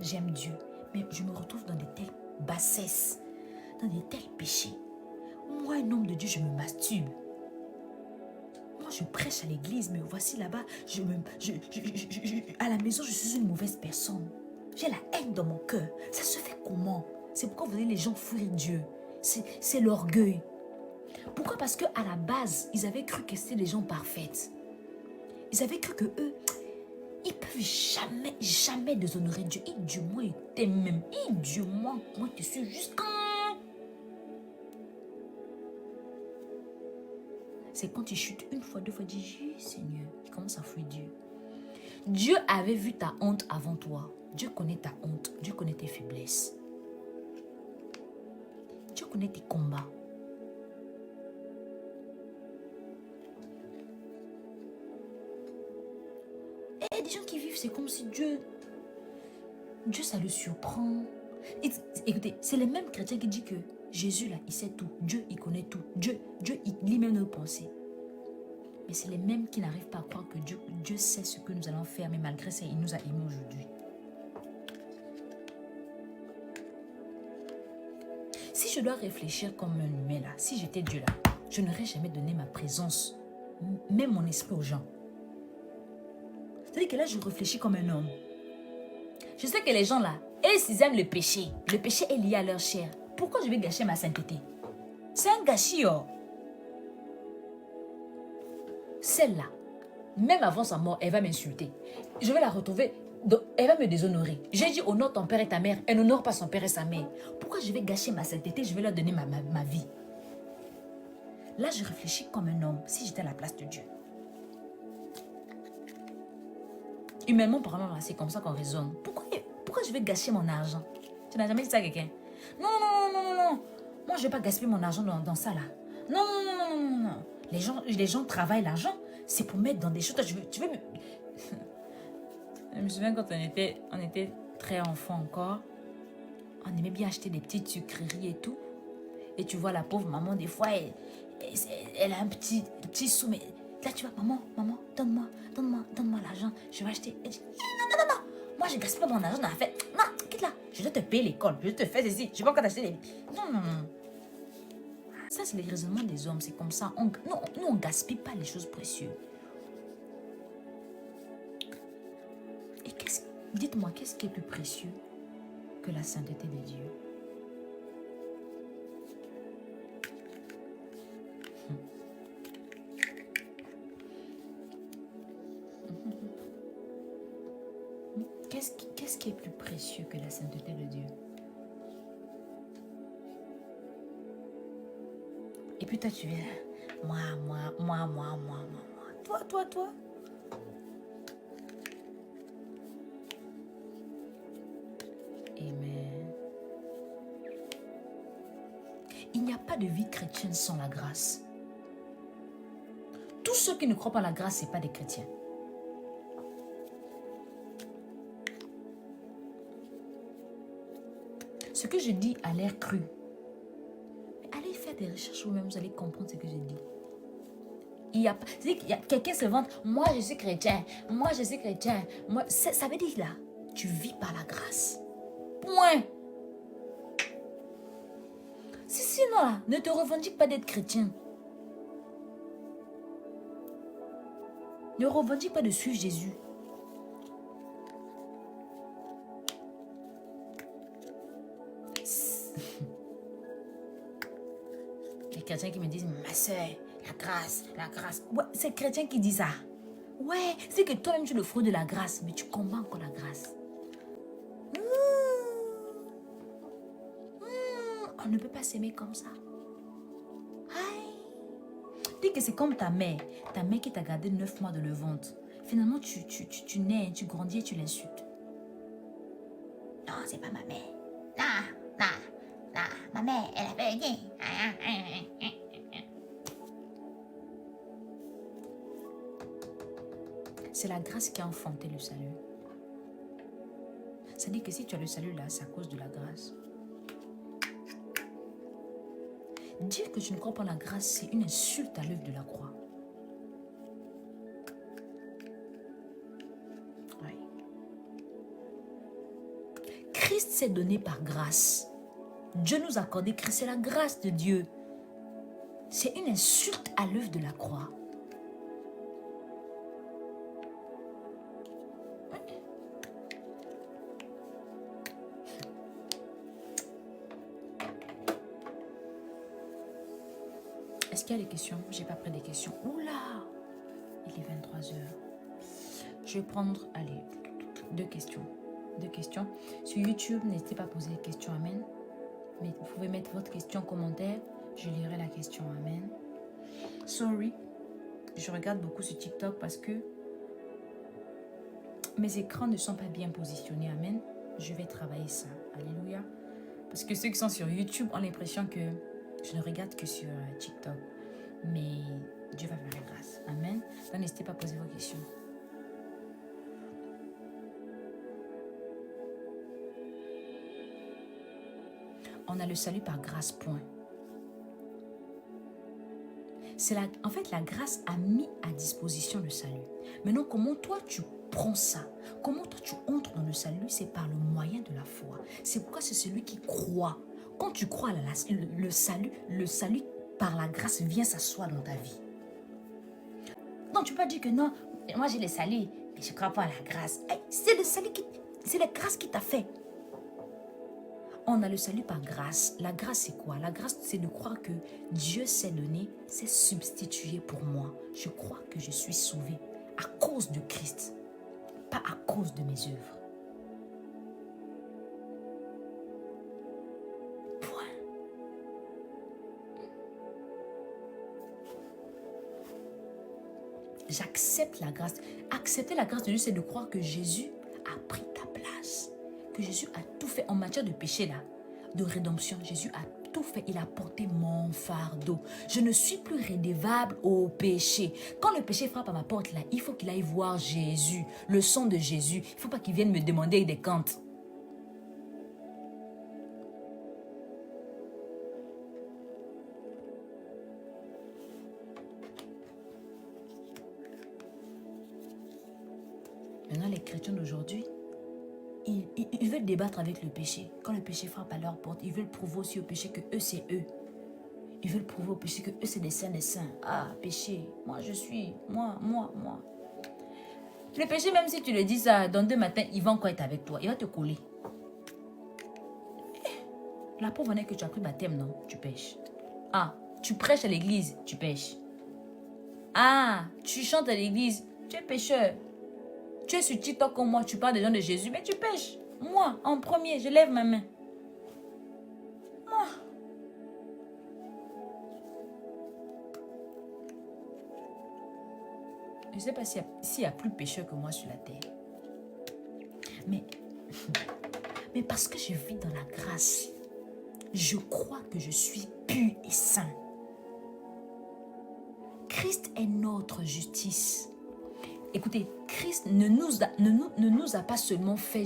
j'aime Dieu, mais je me retrouve dans de telles bassesses, dans de tels péchés. Moi, un homme de Dieu, je me masturbe. Moi, je prêche à l'église, mais voici là-bas, à la maison, je suis une mauvaise personne. J'ai la haine dans mon cœur. Ça se fait comment? C'est pourquoi vous voyez les gens fuir Dieu. C'est l'orgueil. Pourquoi? Parce qu'à la base, ils avaient cru que c'était des gens parfaits. Ils avaient cru que eux, ils peuvent jamais déshonorer Dieu. Et Dieu, moi, il t'aime même. Et Dieu, moi, je suis juste quand... C'est quand tu chutes une fois, deux fois, tu dis, Seigneur, tu commences à fuir Dieu. Dieu avait vu ta honte avant toi. Dieu connaît ta honte. Dieu connaît tes faiblesses. Dieu connaît tes combats. Et des gens qui vivent, c'est comme si Dieu, ça le surprend. Écoutez, c'est les mêmes chrétiens qui disent que Jésus, là, il sait tout. Dieu, il connaît tout. Dieu, il lit même nos pensées. Mais c'est les mêmes qui n'arrivent pas à croire que Dieu sait ce que nous allons faire, mais malgré ça, il nous a aimés aujourd'hui. Si je dois réfléchir comme un humain, là, si j'étais Dieu, là, je n'aurais jamais donné ma présence, même mon esprit aux gens. C'est-à-dire que là, je réfléchis comme un homme. Je sais que les gens, là, ils aiment le péché. Le péché est lié à leur chair. Pourquoi je vais gâcher ma sainteté? C'est un gâchis, oh. Celle-là, même avant sa mort, elle va m'insulter. Je vais la retrouver, elle va me déshonorer. J'ai dit honore ton père et ta mère, elle n'honore pas son père et sa mère. Pourquoi je vais gâcher ma sainteté? Je vais leur donner ma vie. Là, je réfléchis comme un homme, si j'étais à la place de Dieu. Humainement parlant, c'est comme ça qu'on raisonne. Pourquoi je vais gâcher mon argent? Tu n'as jamais dit ça à quelqu'un? Non. Moi, je ne vais pas gaspiller mon argent dans ça, là. Non. Les gens travaillent l'argent. C'est pour mettre dans des choses. Tu veux me... Je me souviens quand on était très enfant encore. On aimait bien acheter des petites sucreries et tout. Et tu vois la pauvre maman, des fois, elle a un petit sou. Mais là, tu vois, maman, donne-moi l'argent. Je vais acheter. Elle dit, non. Moi, je ne gaspille pas mon argent dans la fête. Non, quitte là. Je dois te payer l'école. Je te fais ceci. Je ne vais pas encore t'acheter des... Non. Ça, c'est le raisonnement des hommes. C'est comme ça. Nous, on ne gaspille pas les choses précieuses. Et dites-moi, qu'est-ce qui est plus précieux que la sainteté de Dieu? Qu'est-ce qui est plus précieux que la sainteté de Dieu? Et puis toi, tu viens, moi. Toi. Amen. Il n'y a pas de vie chrétienne sans la grâce. Tous ceux qui ne croient pas à la grâce, ce n'est pas des chrétiens. Ce que je dis a l'air cru. Mais allez faire des recherches vous-même, vous allez comprendre ce que je dis. Quelqu'un se vante, moi je suis chrétien. Ça veut dire là, tu vis par la grâce. Point. Sinon là, ne te revendique pas d'être chrétien. Ne revendique pas de suivre Jésus. Les chrétiens qui me disent, ma soeur, la grâce. Ouais, c'est chrétien qui dit ça. Ouais, c'est que toi-même tu le fruit de la grâce, mais tu combats encore la grâce. On ne peut pas s'aimer comme ça. Dis que c'est comme ta mère qui t'a gardé 9 mois de le ventre. Finalement, tu nais, tu grandis et tu l'insultes. Non, c'est pas ma mère. Non, ma mère, elle a fait rien. C'est la grâce qui a enfanté le salut. Ça dit que si tu as le salut là, c'est à cause de la grâce. Dire que tu ne crois pas en la grâce, c'est une insulte à l'œuvre de la croix. Oui. Christ s'est donné par grâce. Dieu nous a accordé Christ, c'est la grâce de Dieu. C'est une insulte à l'œuvre de la croix. Est-ce qu'il y a des questions? Je n'ai pas pris des questions. Oula! Il est 23 heures. Je vais prendre, allez, deux questions. Sur YouTube, n'hésitez pas à poser des questions. Amen. Mais vous pouvez mettre votre question en commentaire. Je lirai la question. Amen. Sorry. Je regarde beaucoup sur TikTok parce que mes écrans ne sont pas bien positionnés. Amen. Je vais travailler ça. Alléluia. Parce que ceux qui sont sur YouTube ont l'impression que je ne regarde que sur TikTok. Mais Dieu va faire la grâce. Amen. Donc n'hésitez pas à poser vos questions. On a le salut par grâce, point. En fait, la grâce a mis à disposition le salut. Maintenant, comment toi tu prends ça? Comment toi tu entres dans le salut? C'est par le moyen de la foi. C'est pourquoi c'est celui qui croit. Quand tu crois le salut par la grâce vient s'asseoir dans ta vie. Donc tu peux pas dire que non, moi j'ai le salut, mais je ne crois pas à la grâce. Hey, c'est le salut c'est la grâce qui t'a fait. On a le salut par grâce. La grâce, c'est quoi? La grâce, c'est de croire que Dieu s'est donné, s'est substitué pour moi. Je crois que je suis sauvé à cause de Christ, pas à cause de mes œuvres. Point. J'accepte la grâce. Accepter la grâce de Dieu, c'est de croire que Jésus a pris ta place. Que Jésus a tout fait en matière de péché là, de rédemption. Jésus a tout fait, il a porté mon fardeau. Je ne suis plus redevable au péché. Quand le péché frappe à ma porte là, il faut qu'il aille voir Jésus, le sang de Jésus. Il ne faut pas qu'il vienne me demander des comptes. Maintenant, les chrétiens d'aujourd'hui, ils veulent débattre avec le péché. Quand le péché frappe à leur porte, ils veulent prouver aussi au péché que eux, c'est eux. Ils veulent prouver au péché que eux, c'est des saints, des saints. Ah, péché, moi, je suis, moi. Le péché, même si tu le dis ça, dans 2 matins, il va encore être avec toi. Il va te coller. La preuve en est que tu as pris baptême, non? Tu pêches. Ah, tu prêches à l'église, tu pêches. Ah, tu chantes à l'église, tu es pécheur. Tu es sur TikTok comme moi, tu parles des gens de Jésus, mais tu pêches. Moi, en premier, je lève ma main. Moi. Je ne sais pas s'il y a plus pécheur que moi sur la terre. Mais parce que je vis dans la grâce, je crois que je suis pur et saint. Christ est notre justice. Écoutez, Christ ne nous a pas seulement fait